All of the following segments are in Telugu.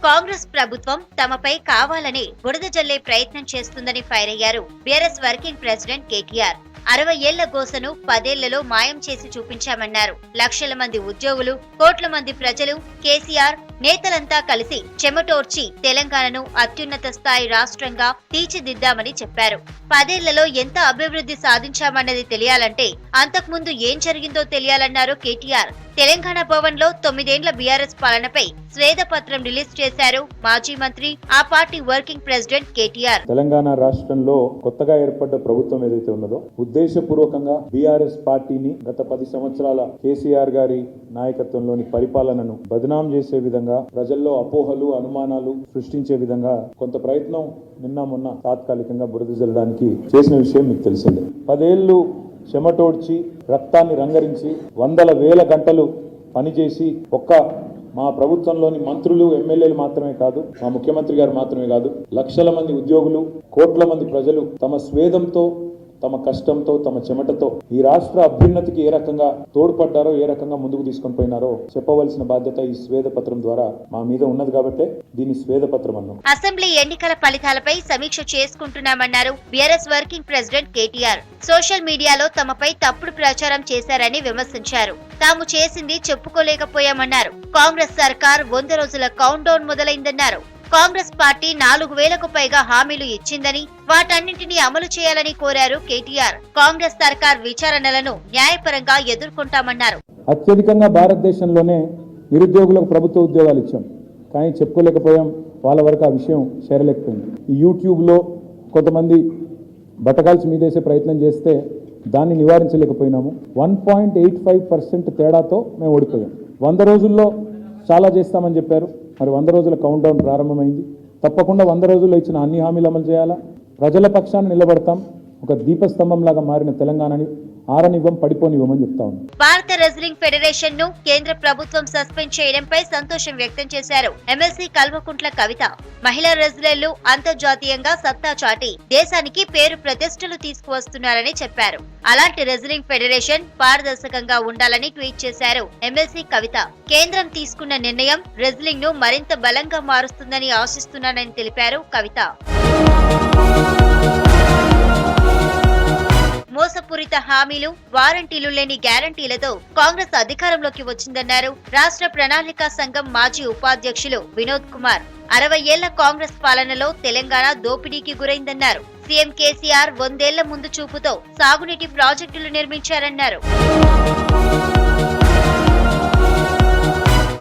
కాంగ్రెస్ ప్రభుత్వం తమపై కావాలని బురద జల్లే ప్రయత్నం చేస్తుందని ఫైర్ అయ్యారు బీఆర్ఎస్ వర్కింగ్ ప్రెసిడెంట్ కేటీఆర్. 60 ఏళ్ల గోసను 10 ఏళ్లలో మాయం చేసి చూపించామన్నారు. లక్షల మంది ఉద్యోగులు, కోట్ల మంది ప్రజలు, కేసీఆర్ నేతలంతా కలిసి చెమటోర్చి తెలంగాణను అత్యున్నత స్థాయి రాష్ట్రంగా తీర్చిదిద్దామని చెప్పారు. 10 ఏళ్లలో ఎంత అభివృద్ధి సాధించామన్నది తెలియాలంటే అంతకుముందు ఏం జరిగిందో తెలియాలన్నారు కేటీఆర్. తెలంగాణ భవన్ లో 9 ఏళ్ల బీఆర్ఎస్ పాలనపై శ్వేతపత్రం రిలీజ్ చేశారు మాజీ మంత్రి, ఆ party working president KTR. Telangana రాష్ట్రంలో కొత్తగా ఏర్పడ్డ ప్రభుత్వం ఏదైతే ఉన్నదో ఉద్దేశపూర్వకంగా బీఆర్ఎస్ పార్టీని గత 10 సంవత్సరాల కేసీఆర్ గారి నాయకత్వంలోని పరిపాలనను బదనాం చేసే విధంగా, ప్రజల్లో అపోహలు, అనుమానాలు సృష్టించే విధంగా కొంత ప్రయత్నం నిన్న మొన్న తాత్కాలికంగా బురద జల్లడానికి చేసిన విషయం మీకు తెలిసిందే. 10 ఏళ్లు చెమటోడ్చి రక్తాన్ని రంగరించి వందల వేల గంటలు పనిచేసి ఒక్క మా ప్రభుత్వంలోని మంత్రులు, ఎమ్మెల్యేలు మాత్రమే కాదు, మా ముఖ్యమంత్రి గారు మాత్రమే కాదు, లక్షల మంది ఉద్యోగులు, కోట్ల మంది ప్రజలు తమ స్వేదంతో, తమ కష్టంతో, తమ చెమటతో ఈ రాష్ట్ర అభ్యున్నతికి ఏ రకంగా తోడ్పడ్డారో, ఏ రకంగా ముందుకు తీసుకొని పోయినారో చెప్పవలసిన బాధ్యత ఈ స్వేదపత్రం ద్వారా మా మీద ఉన్నది కాబట్టి దీన్ని స్వేదపత్రం అన్నాం. అసెంబ్లీ ఎన్నికల ఫలితాలపై సమీక్ష చేసుకుంటున్నామన్నారు BRS working president KTR. Social మీడియాలో తమపై తప్పుడు ప్రచారం చేశారని విమర్శించారు. తాము చేసింది చెప్పుకోలేకపోయామన్నారు. కాంగ్రెస్ సర్కార్ 100 రోజుల కౌంట్ డౌన్ మొదలైందన్నారు. కాంగ్రెస్ పార్టీ 4000కు పైగా హామీలు ఇచ్చిందని, వాటన్నింటినీ అమలు చేయాలని కోరారు కేటీఆర్. కాంగ్రెస్ సర్కార్ విచారణలను న్యాయపరంగా ఎదుర్కొంటామన్నారు. అత్యధికంగా భారతదేశంలోనే నిరుద్యోగులకు ప్రభుత్వ ఉద్యోగాలు ఇచ్చాం, కానీ చెప్పుకోలేకపోయాం. వాళ్ళ వరకు ఆ విషయం చేరలేకపోయింది. ఈ యూట్యూబ్లో కొంతమంది బట్టకాల్చి మీదేసే ప్రయత్నం చేస్తే దాన్ని నివారించలేకపోయినాము. 1.85% తేడాతో మేము ఓడిపోయాం. 100 రోజుల్లో చాలా చేస్తామని చెప్పారు. మరి 100 రోజుల కౌంట్ డౌన్ ప్రారంభమైంది. తప్పకుండా 100 రోజుల్లో ఇచ్చిన అన్ని హామీలు అమలు చేయాలా. ప్రజల పక్షాన నిలబడతాం. ఒక దీపస్తంభం లాగా మారిన తెలంగాణని ఆరనివ్వం, పడిపోనివ్వమని చెప్తా ఉన్నాం. భారత రెజ్లింగ్ ఫెడరేషన్ ను కేంద్ర ప్రభుత్వం సస్పెండ్ చేయడంపై సంతోషం వ్యక్తం చేశారు ఎమ్మెల్సీ కల్వకుంట్ల కవిత. మహిళా రెజ్లర్లు అంతర్జాతీయంగా సత్తా చాటి దేశానికి పేరు ప్రతిష్టలు తీసుకువస్తున్నారని చెప్పారు. అలాంటి రెజ్లింగ్ ఫెడరేషన్ పారదర్శకంగా ఉండాలని ట్వీట్ చేశారు ఎమ్మెల్సీ కవిత. కేంద్రం తీసుకున్న నిర్ణయం రెజ్లింగ్ ను మరింత బలంగా మారుస్తుందని ఆశిస్తున్నానని తెలిపారు కవిత. మోసపూరిత హామీలు, వారంటీలు లేని గ్యారంటీలతో కాంగ్రెస్ అధికారంలోకి వచ్చిందన్నారు రాష్ట్ర ప్రణాళికా సంఘం మాజీ ఉపాధ్యక్షులు వినోద్ కుమార్. 60 ఏళ్ల కాంగ్రెస్ పాలనలో తెలంగాణ దోపిడీకి గురైందన్నారు. సీఎం కేసీఆర్ 100 ఏళ్ల ముందు చూపుతో సాగునీటి ప్రాజెక్టులు నిర్మించారన్నారు.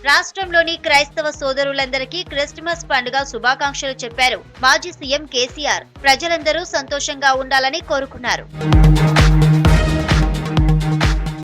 రాష్ట్రంలోని క్రైస్తవ సోదరులందరికీ క్రిస్మస్ పండుగ శుభాకాంక్షలు చెప్పారు మాజీ సీఎం కేసీఆర్. ప్రజలందరూ సంతోషంగా ఉండాలని కోరుకున్నారు.